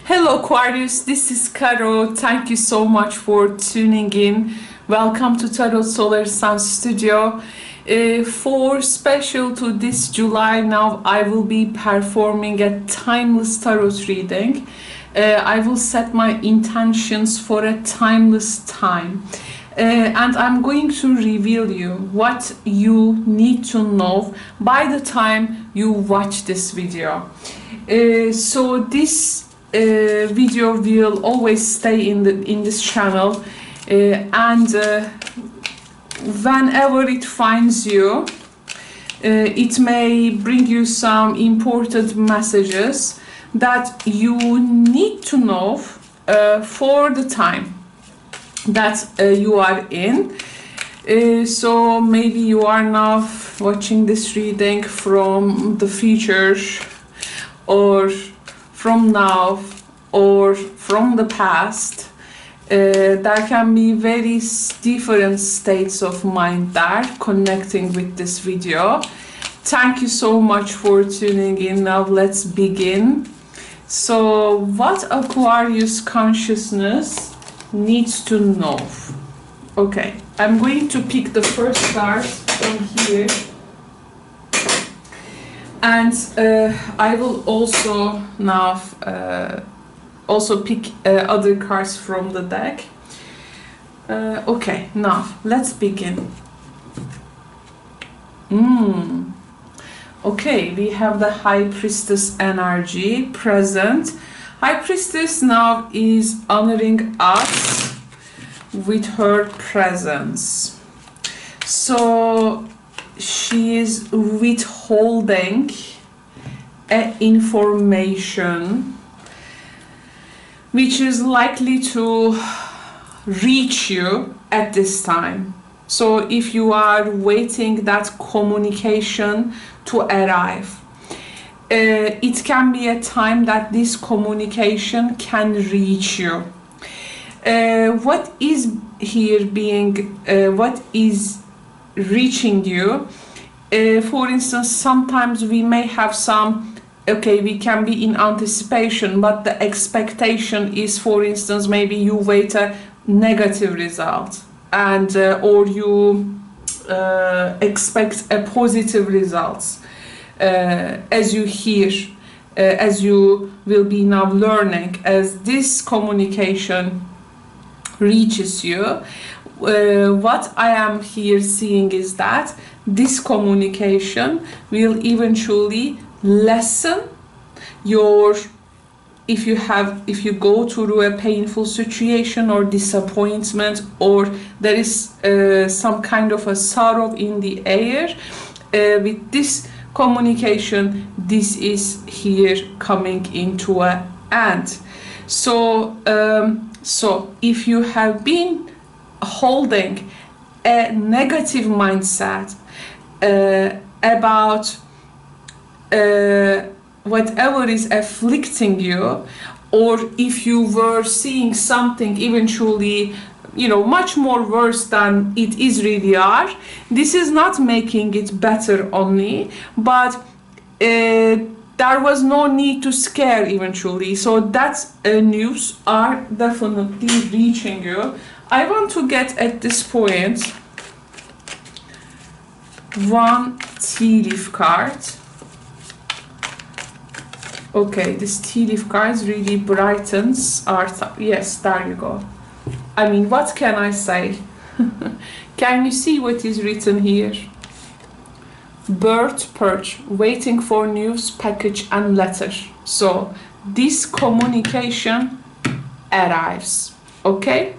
Hello Aquarius, this is Caro. Thank you so much for tuning in. Welcome to Tarot Solar Sun Studio. For special to this July now, I will be performing a timeless tarot reading. I will set my intentions for a timeless time. And I'm going to reveal you what you need to know by the time you watch this video. So this video will always stay in this channel, and whenever it finds you, it may bring you some important messages that you need to know for the time that you are in. So maybe you are now watching this reading from the future, or from now, or from the past. There can be very different states of mind there connecting with this video. Thank you so much for tuning in. Now let's begin. So what Aquarius consciousness needs to know? Okay, I'm going to pick the first card from here, and I will also now pick other cards from the deck. Okay, now let's begin. Okay, we have the High Priestess energy present. High Priestess now is honoring us with her presence. So she is withholding information which is likely to reach you at this time. So if you are waiting that communication to arrive, it can be a time that this communication can reach you. What is here being, what is reaching you? For instance, sometimes we may have some, okay, we can be in anticipation, but the expectation is, for instance, maybe you wait a negative result, and or you expect a positive result, as you hear, as you will be now learning, as this communication reaches you. What I am here seeing is that this communication will eventually lessen your, if you go through a painful situation or disappointment, or there is some kind of a sorrow in the air, with this communication, this is here coming into an end. So so if you have been holding a negative mindset about whatever is afflicting you, or if you were seeing something eventually, you know, much more worse than it is really are, this is not making it better only, but there was no need to scare eventually. So that's news are definitely reaching you. I want to get at this point one tea leaf card. Okay, this tea leaf card really brightens our yes, there you go. I mean, what can I say? Can you see what is written here? Bird perch, waiting for news, package and letter. So this communication arrives, okay?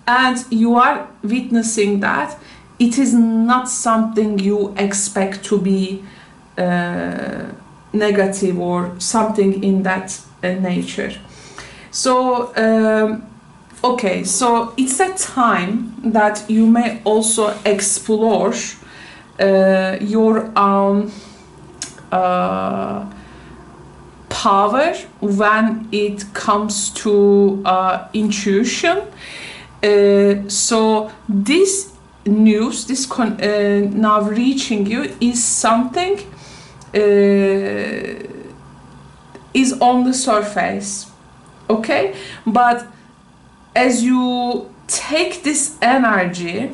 And you are witnessing that it is not something you expect to be negative or something in that nature. So okay, so it's a time that you may also explore your own power when it comes to intuition. So this news, this now reaching you, is something is on the surface, okay? But as you take this energy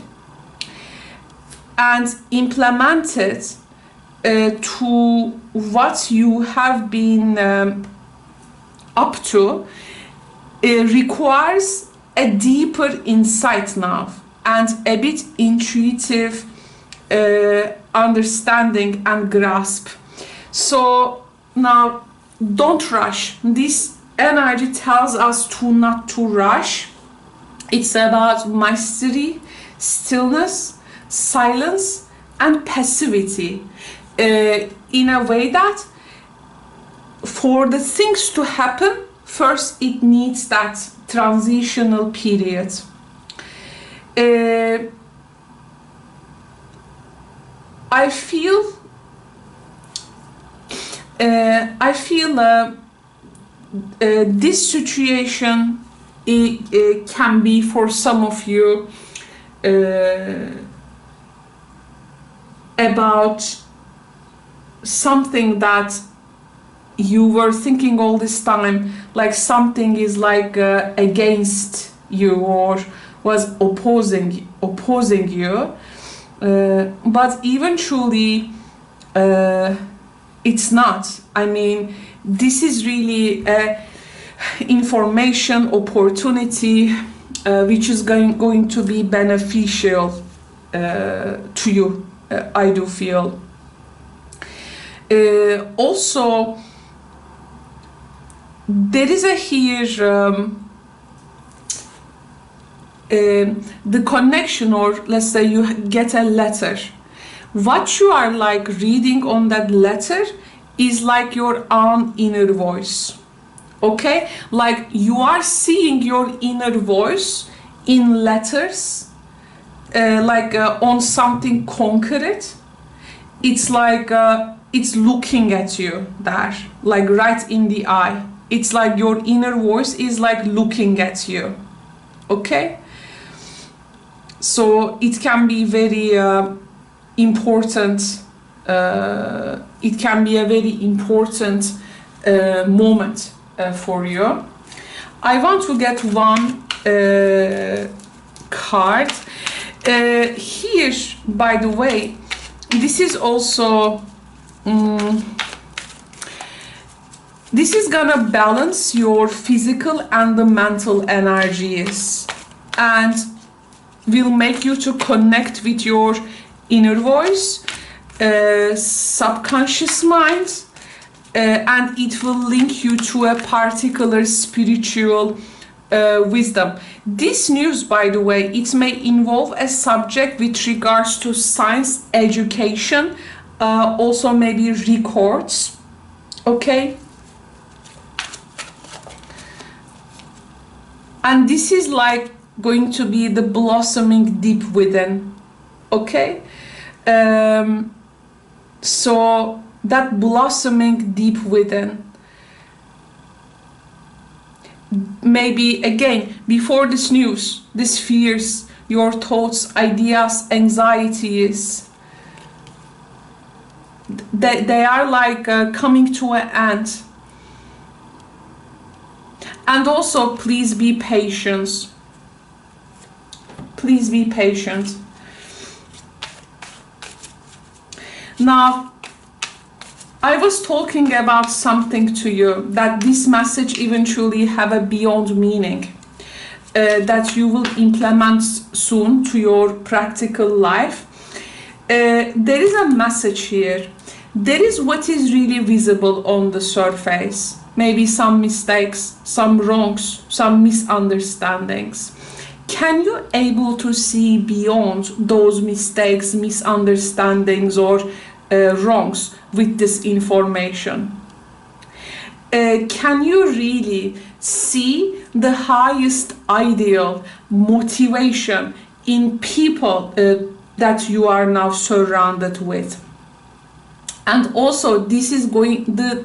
and implement it to what you have been up to, it requires a deeper insight now and a bit intuitive understanding and grasp. So now don't rush. This energy tells us to not to rush. It's about mastery, stillness, silence, and passivity, in a way that for the things to happen, first it needs that transitional period. I feel this situation it can be for some of you about something that you were thinking all this time, like something is like against you or was opposing you, but eventually it's not. I mean, this is really information opportunity which is going to be beneficial to you, I do feel. Also, there is a here the connection, or let's say you get a letter. What you are like reading on that letter is like your own inner voice, okay? Like you are seeing your inner voice in letters, like on something concrete. It's like it's looking at you there, like right in the eye. It's like your inner voice is like looking at you, okay? So it can be very important. It can be a very important moment for you. I want to get one card. Here, by the way, this is also this is gonna balance your physical and the mental energies and will make you to connect with your inner voice, subconscious mind, and it will link you to a particular spiritual wisdom. This news, by the way, it may involve a subject with regards to science, education, also maybe records, okay? And this is like going to be the blossoming deep within, okay? So that blossoming deep within, maybe again before this news, these fears, your thoughts, ideas, anxieties, they are like coming to an end. And also, please be patient. Please be patient. Now, I was talking about something to you that this message eventually have a beyond meaning that you will implement soon to your practical life. There is a message here. There is what is really visible on the surface. Maybe some mistakes, some wrongs, some misunderstandings. Can you able to see beyond those mistakes, misunderstandings, or wrongs with this information? Can you really see the highest ideal motivation in people that you are now surrounded with? And also, this is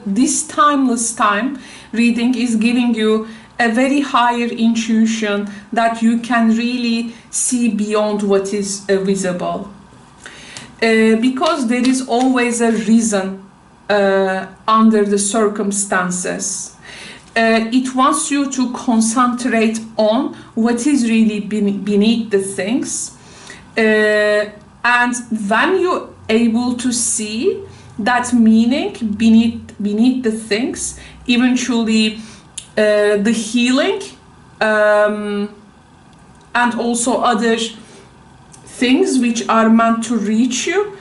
this timeless time reading is giving you a very higher intuition that you can really see beyond what is visible. Because there is always a reason under the circumstances. It wants you to concentrate on what is really beneath the things. And when you're able to see that meaning beneath the things, eventually the healing and also other things which are meant to reach you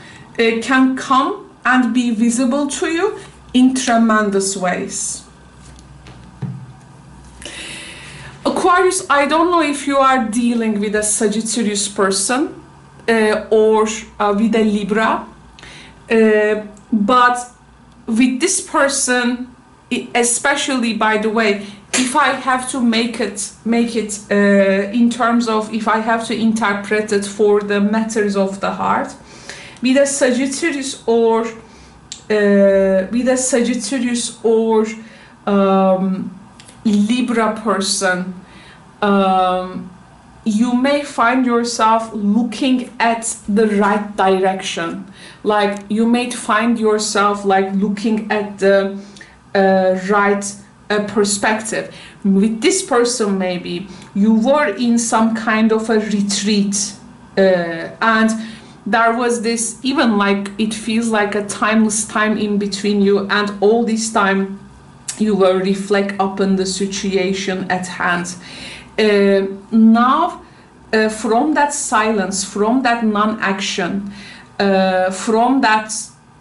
can come and be visible to you in tremendous ways. Aquarius, I don't know if you are dealing with a Sagittarius person or with a Libra, but with this person, especially, by the way, if I have to make it in terms of, if I have to interpret it for the matters of the heart, with a Sagittarius or Libra person, you may find yourself looking at the right direction. Like you may find yourself like looking at the right perspective. With this person, maybe you were in some kind of a retreat, and there was this, even like it feels like a timeless time in between you, and all this time you will reflect upon the situation at hand. Now, from that silence, from that non-action, from that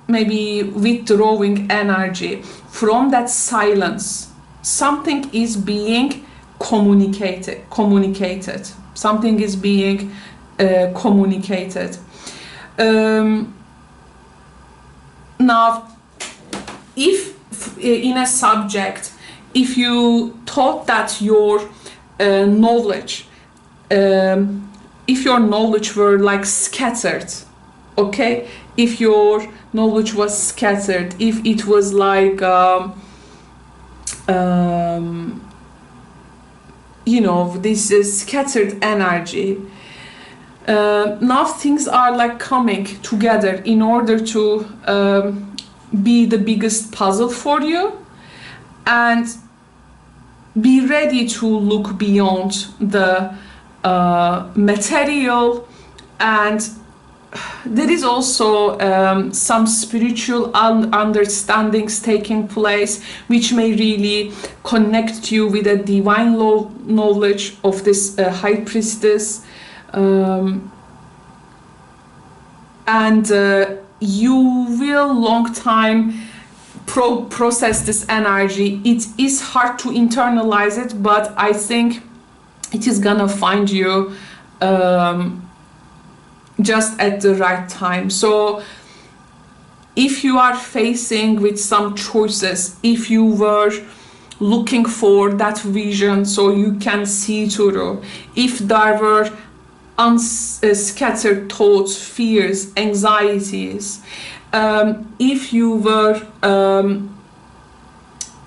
maybe withdrawing energy, from that silence, something is being communicated. Something is being communicated. Now, if in a subject, if you thought that your knowledge, if your knowledge were like scattered, okay, if your knowledge was scattered, if it was like you know, this scattered energy, now things are like coming together in order to be the biggest puzzle for you, and be ready to look beyond the material. And there is also some spiritual understandings taking place, which may really connect you with a divine knowledge of this high priestess, and you will long time process this energy. It is hard to internalize it, but I think it is gonna find you just at the right time. So if you are facing with some choices, if you were looking for that vision so you can see through, if there were scattered thoughts, fears, anxieties, if you were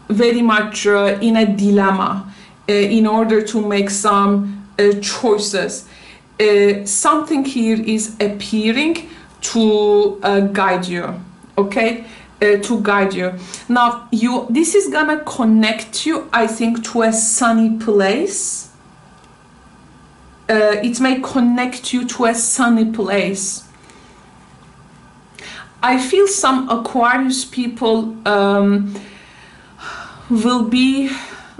very much in a dilemma in order to make some choices, something here is appearing to guide you, okay? To guide you. Now, this is gonna connect you, I think, to a sunny place. It may connect you to a sunny place. I feel some Aquarius people will be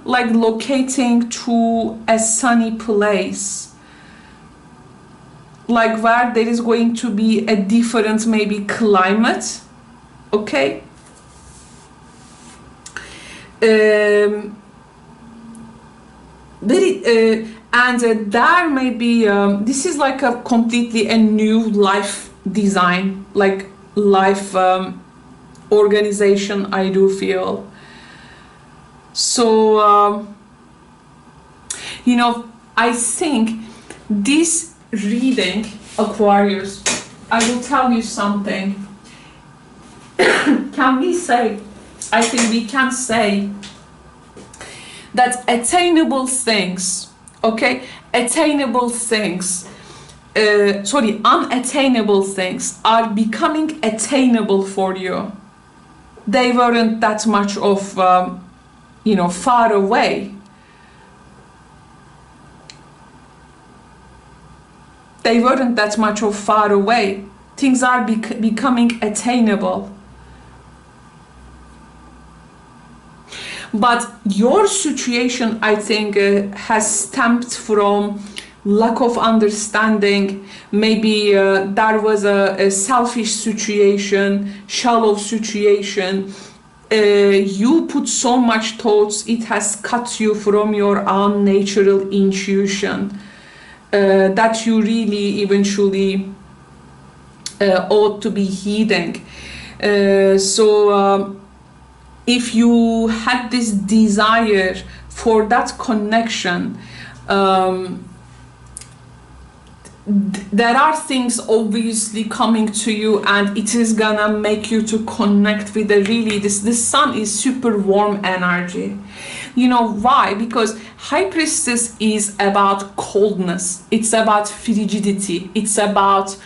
like locating to a sunny place, like where there is going to be a different maybe climate, okay? And there may be, this is like a completely a new life design, like life organization, I do feel. So, you know, I think this reading, Aquarius, I will tell you something. Can we say, I think we can say that attainable things, okay, attainable things, unattainable things are becoming attainable for you. they weren't that much of, you know, far away. They weren't that much of far away. Things are becoming attainable. But your situation, I think, has stemmed from lack of understanding. Maybe there was a selfish situation, shallow situation. You put so much thoughts, it has cut you from your own natural intuition that you really eventually ought to be heeding. If you had this desire for that connection, there are things obviously coming to you, and it is gonna make you to connect with the really, this sun is super warm energy. You know why? Because High Priestess is about coldness, it's about frigidity, it's about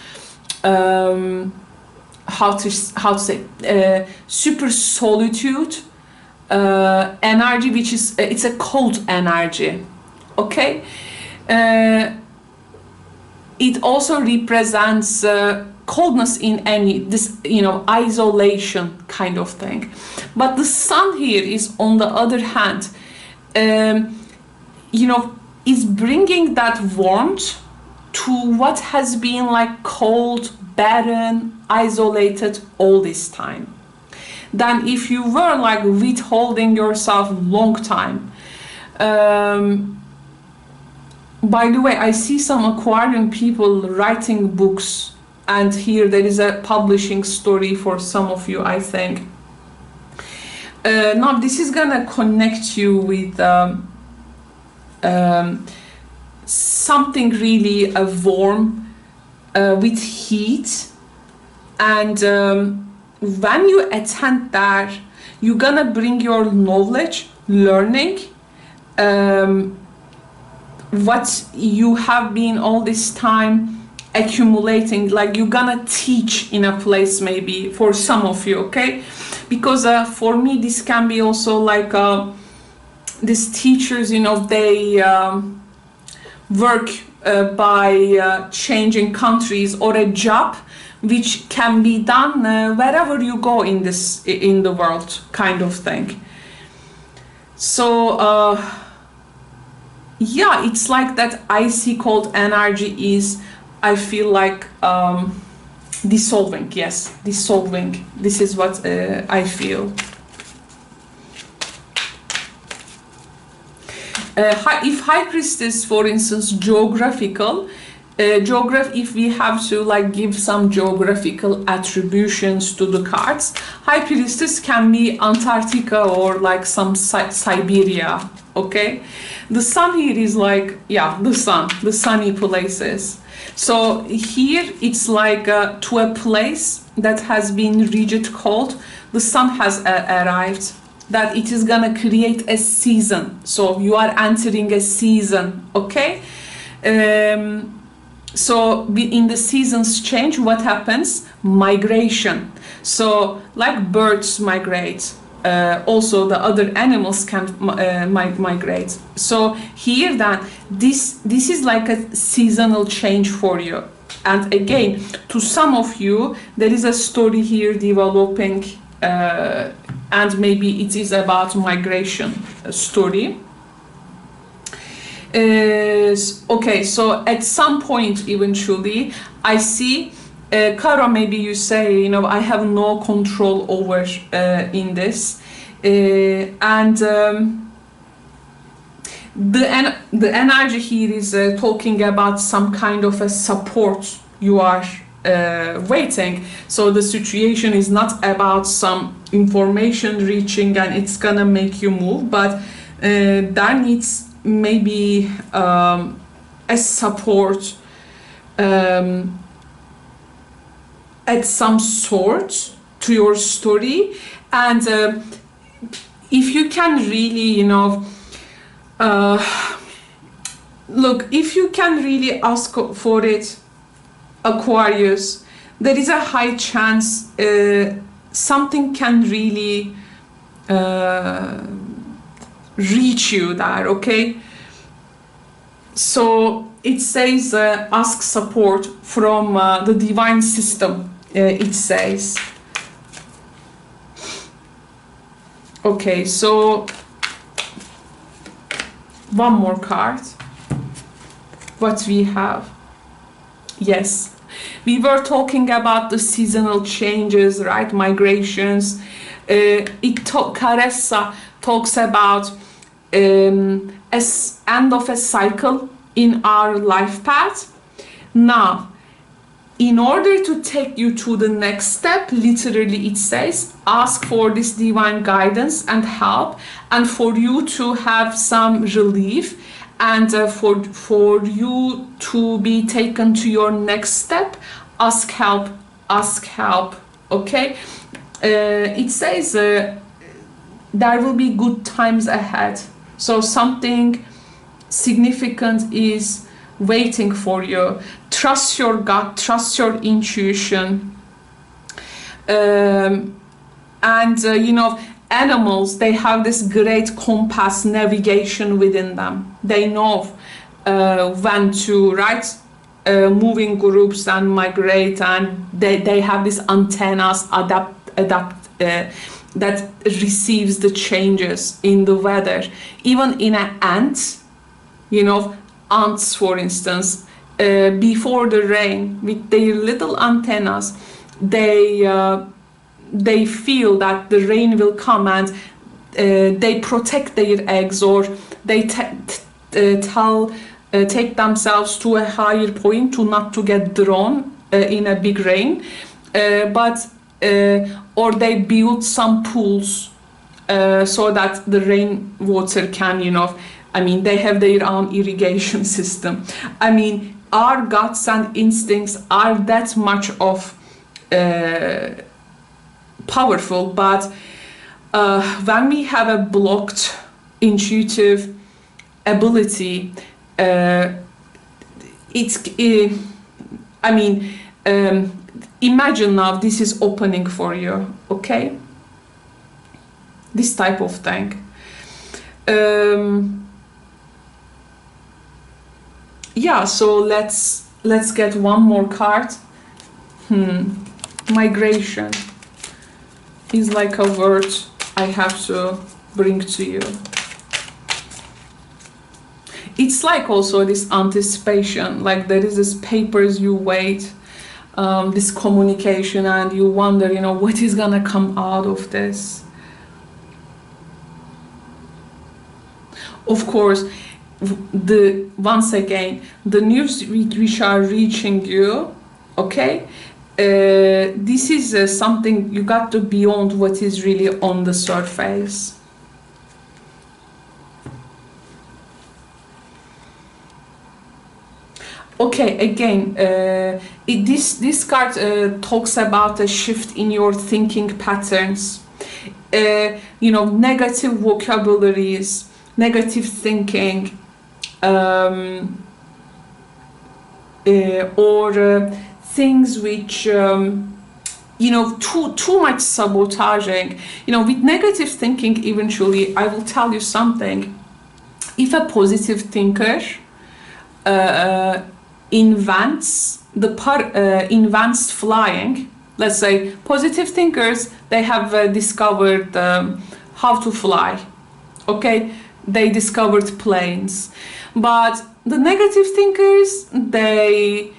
how to say, super solitude energy, which is it's a cold energy. Okay, it also represents coldness in any, this, you know, isolation kind of thing. But the sun here is, on the other hand, you know, is bringing that warmth to what has been like cold, barren, isolated all this time. Then if you were like withholding yourself long time. By the way, I see some Aquarian people writing books, and here there is a publishing story for some of you, I think. Now this is gonna connect you with something really warm, with heat, and when you attend that, you're gonna bring your knowledge, learning, what you have been all this time accumulating, like you're gonna teach in a place, maybe for some of you, okay? Because for me this can be also like these teachers, you know, they work by changing countries, or a job which can be done wherever you go in the world, kind of thing. So yeah, it's like that icy cold energy is, I feel like, dissolving. Yes, dissolving. This is what I feel. If High Priestess, for instance, geographical, if we have to like give some geographical attributions to the cards, High Priestess can be Antarctica or like some Siberia, okay? The sun here is like, yeah, the sun, the sunny places. So here it's like to a place that has been rigid cold, the sun has arrived, that it is gonna create a season. So you are entering a season, okay? So in the seasons change, what happens? Migration. So like birds migrate, also the other animals can migrate. So here that this is like a seasonal change for you. And again, to some of you, there is a story here developing, and maybe it is about migration story. Okay, so at some point eventually I see, Caro, maybe you say, you know, I have no control over in this, and the energy here is talking about some kind of a support you are waiting. So the situation is not about some information reaching and it's gonna make you move, but there needs maybe a support at some sort to your story. And if you can really, you know, look, if you can really ask for it, Aquarius, there is a high chance something can really reach you there, okay? So it says ask support from the divine system, it says. Okay, so one more card. What we have? Yes, we were talking about the seasonal changes, right? Migrations. Caressa talks about as end of a cycle in our life path. Now, in order to take you to the next step, literally it says, ask for this divine guidance and help, and for you to have some relief, and for you to be taken to your next step, ask help, okay? It says there will be good times ahead. So something significant is waiting for you. Trust your gut, trust your intuition. You know, animals, they have this great compass navigation within them. They know when to, right, move in groups and migrate, and they have these antennas that receives the changes in the weather. Even in an ant, you know, ants for instance, before the rain, with their little antennas, they feel that the rain will come, and they protect their eggs, or they take themselves to a higher point to not to get drawn in a big rain, or they build some pools so that the rainwater can, you know, I mean, they have their own irrigation system. I mean, our guts and instincts are that much of powerful, but when we have a blocked intuitive ability, imagine now this is opening for you, okay? This type of thing. Yeah, so let's get one more card. Migration is like a word I have to bring to you. It's like also this anticipation, like there is this papers you wait, this communication, and you wonder, you know, what is gonna come out of this. Of course, once again, the news which are reaching you, okay, this is something you got to beyond what is really on the surface. Okay, again, this card talks about a shift in your thinking patterns, you know, negative vocabularies, negative thinking, or things which, you know, too much sabotaging. You know, with negative thinking, eventually, I will tell you something. If a positive thinker invents flying, let's say positive thinkers, they have discovered how to fly, okay? They discovered planes. But the negative thinkers, they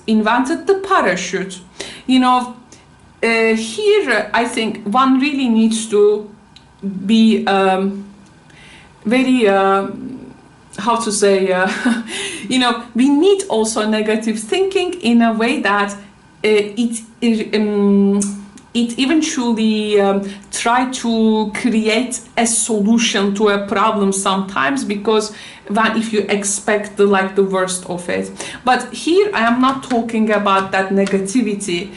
invented the parachute. You know, here I think one really needs to be very, how to say, you know, we need also negative thinking in a way that it eventually try to create a solution to a problem sometimes, because if you expect the worst of it. But here I am not talking about that negativity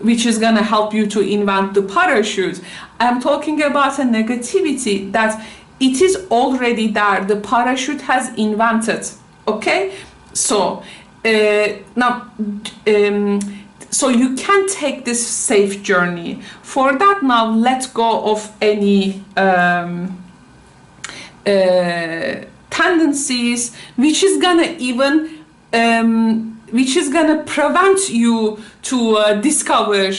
which is gonna help you to invent the parachute. I am talking about a negativity that it is already there, the parachute has invented, okay? So now so you can take this safe journey. For that, now let go of any tendencies which is gonna even which is gonna prevent you to discover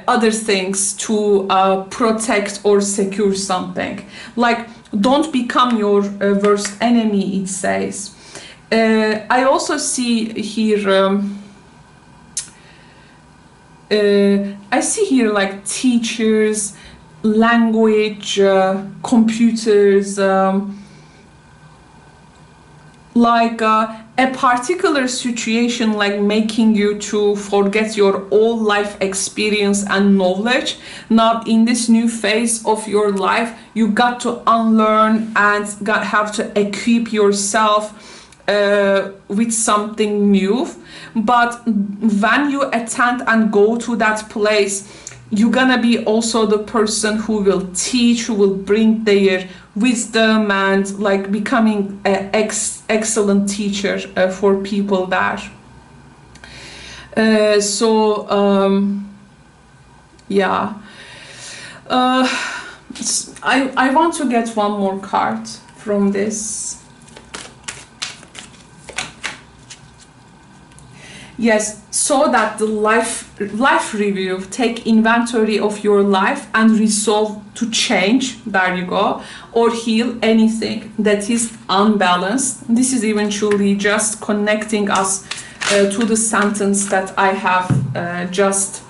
other things, to protect or secure something. Like, don't become your worst enemy, it says. I also see here I see here like teachers, language, computers, like a particular situation like making you to forget your old life experience and knowledge. Now in this new phase of your life, you got to unlearn and have to equip yourself with something new. But when you attend and go to that place, you're gonna be also the person who will teach, who will bring their wisdom and like becoming an excellent teacher for people there. Yeah, I want to get one more card from this. Yes, so that the life review, take inventory of your life and resolve to change, there you go, or heal anything that is unbalanced. This is eventually just connecting us to the sentence that I have just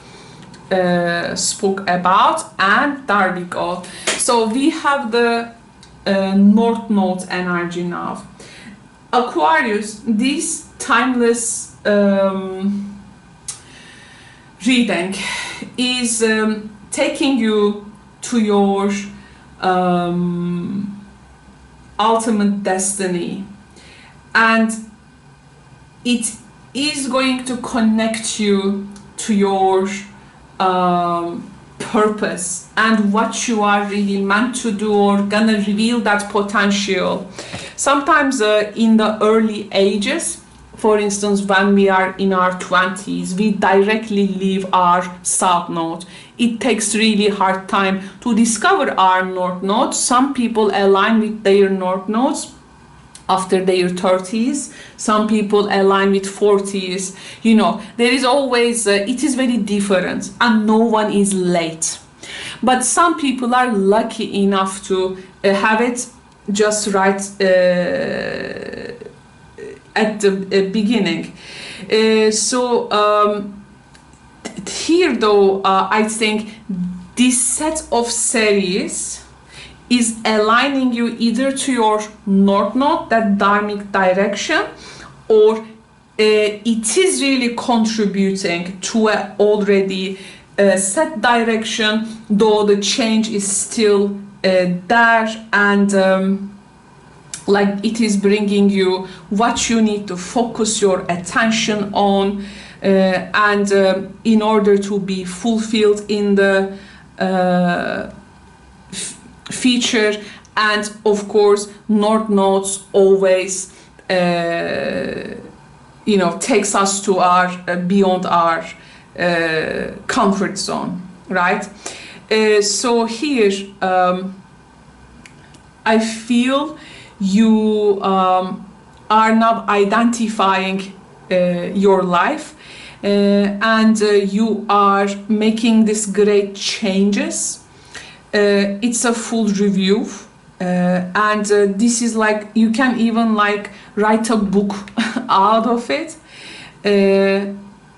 spoke about, and there we go. So we have the North Node energy now. Aquarius, this timeless reading is taking you to your ultimate destiny, and it is going to connect you to your purpose and what you are really meant to do, or gonna reveal that potential. Sometimes in the early ages, for instance, when we are in our 20s, we directly leave our South Node. It takes really hard time to discover our North Node. Some people align with their North Nodes after their 30s. Some people align with 40s. You know, there is always, it is very different, and no one is late. But some people are lucky enough to have it just right at the beginning. Here though, I think this set of series is aligning you either to your North Node, that dharmic direction, or it is really contributing to an already set direction, though the change is still there, and like it is bringing you what you need to focus your attention on, and in order to be fulfilled in the future. And of course, North Nodes always you know, takes us to our beyond our comfort zone, right? So here I feel you are now identifying your life, and you are making these great changes. It's a full review, and this is like, you can even like write a book out of it,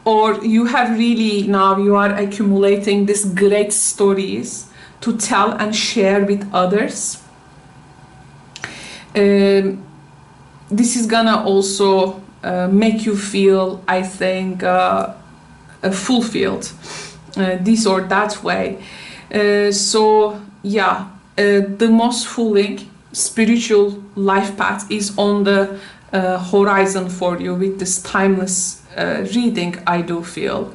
or you have really, now you are accumulating these great stories to tell and share with others. This is gonna also make you feel, I think, fulfilled this or that way. So yeah, the most fulfilling spiritual life path is on the horizon for you with this timeless reading, I do feel.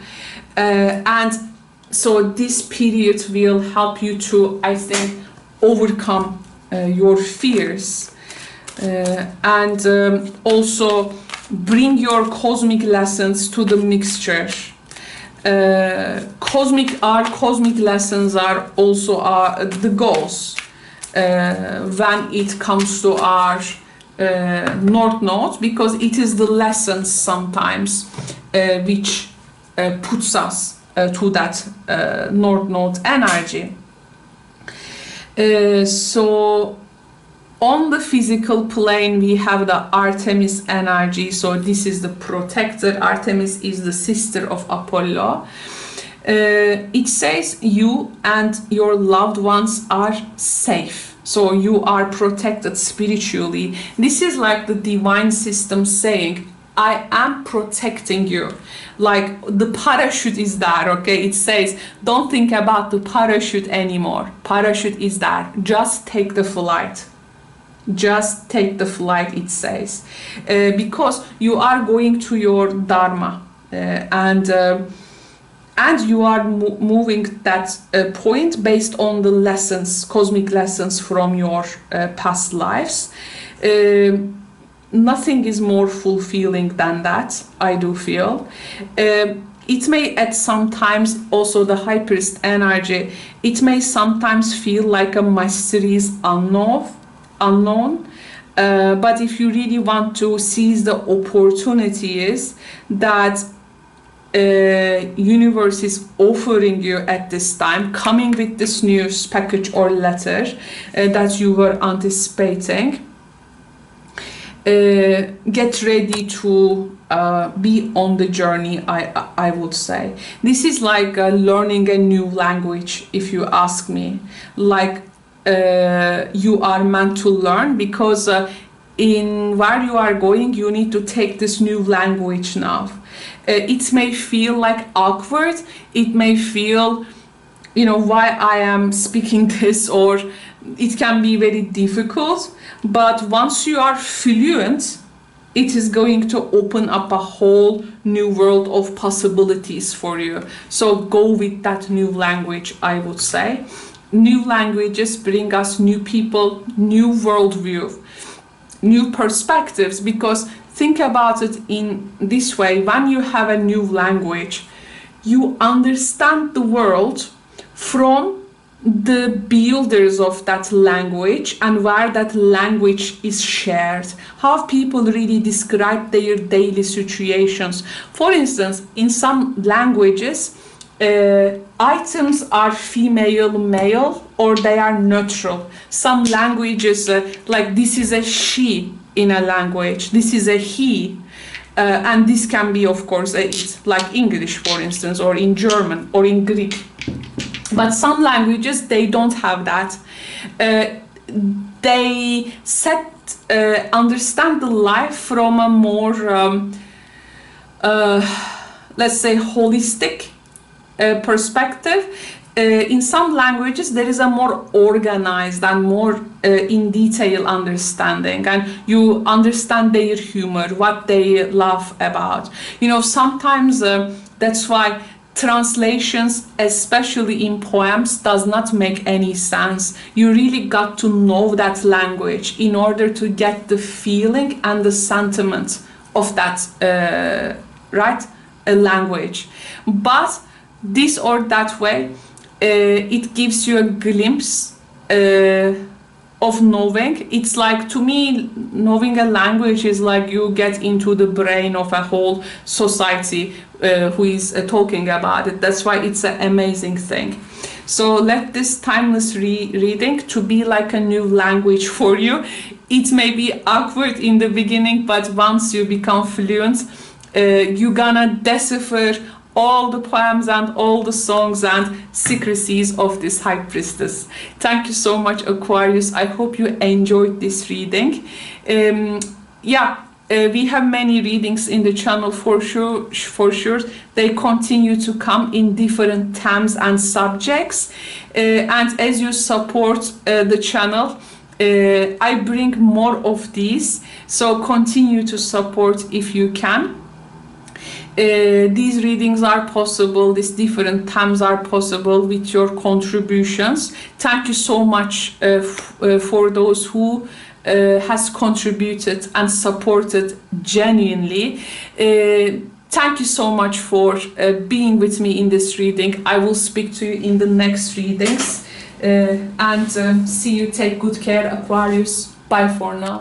And so this period will help you to, I think, overcome your fears, and also bring your cosmic lessons to the mixture. Our cosmic lessons are also the goals when it comes to our North Node, because it is the lessons sometimes which puts us to that North Node energy. So on the physical plane, we have the Artemis energy. So this is the protector. Artemis is the sister of Apollo. It says you and your loved ones are safe. So you are protected spiritually. This is like the divine system saying, I am protecting you. Like the parachute is there, okay? It says, don't think about the parachute anymore. Parachute is there. Just take the flight. Just take the flight, it says. Because you are going to your Dharma. And you are moving that point based on the lessons, cosmic lessons from your past lives. Nothing is more fulfilling than that, I do feel. It may at sometimes, also the High Priest energy, it may sometimes feel like a mysterious unknown. But if you really want to seize the opportunities that universe is offering you at this time, coming with this news package or letter that you were anticipating, get ready to be on the journey, I would say. This is like learning a new language, if you ask me. Like you are meant to learn, because in where you are going, you need to take this new language now. It may feel like awkward. It may feel, you know, why I am speaking this, or it can be very difficult. But once you are fluent, it is going to open up a whole new world of possibilities for you. So go with that new language, I would say. New languages bring us new people, new worldview, new perspectives, because think about it in this way. When you have a new language, you understand the world from the builders of that language and where that language is shared, how people really describe their daily situations. For instance, in some languages, items are female, male, or they are neutral. Some languages, like this is a she in a language, this is a he, and this can be, of course, it's like English, for instance, or in German, or in Greek. But some languages, they don't have that. They understand the life from a more, let's say, holistic perspective. In some languages, there is a more organized and more in detail understanding, and you understand their humor, what they laugh about. You know, sometimes that's why translations, especially in poems, does not make any sense. You really got to know that language in order to get the feeling and the sentiment of that language. But this or that way, it gives you a glimpse of knowing. It's like, to me, knowing a language is like you get into the brain of a whole society who is talking about it. That's why it's an amazing thing. So let this timeless reading to be like a new language for you. It may be awkward in the beginning, but once you become fluent, you're gonna decipher all the poems and all the songs and secrecies of this High Priestess. Thank you so much, Aquarius. I hope you enjoyed this reading. We have many readings in the channel for sure. They continue to come in different themes and subjects. And as you support the channel, I bring more of these. So continue to support if you can. These readings are possible, these different themes are possible with your contributions. Thank you so much for those who has contributed and supported genuinely. Thank you so much for being with me in this reading. I will speak to you in the next readings. And see you. Take good care, Aquarius. Bye for now.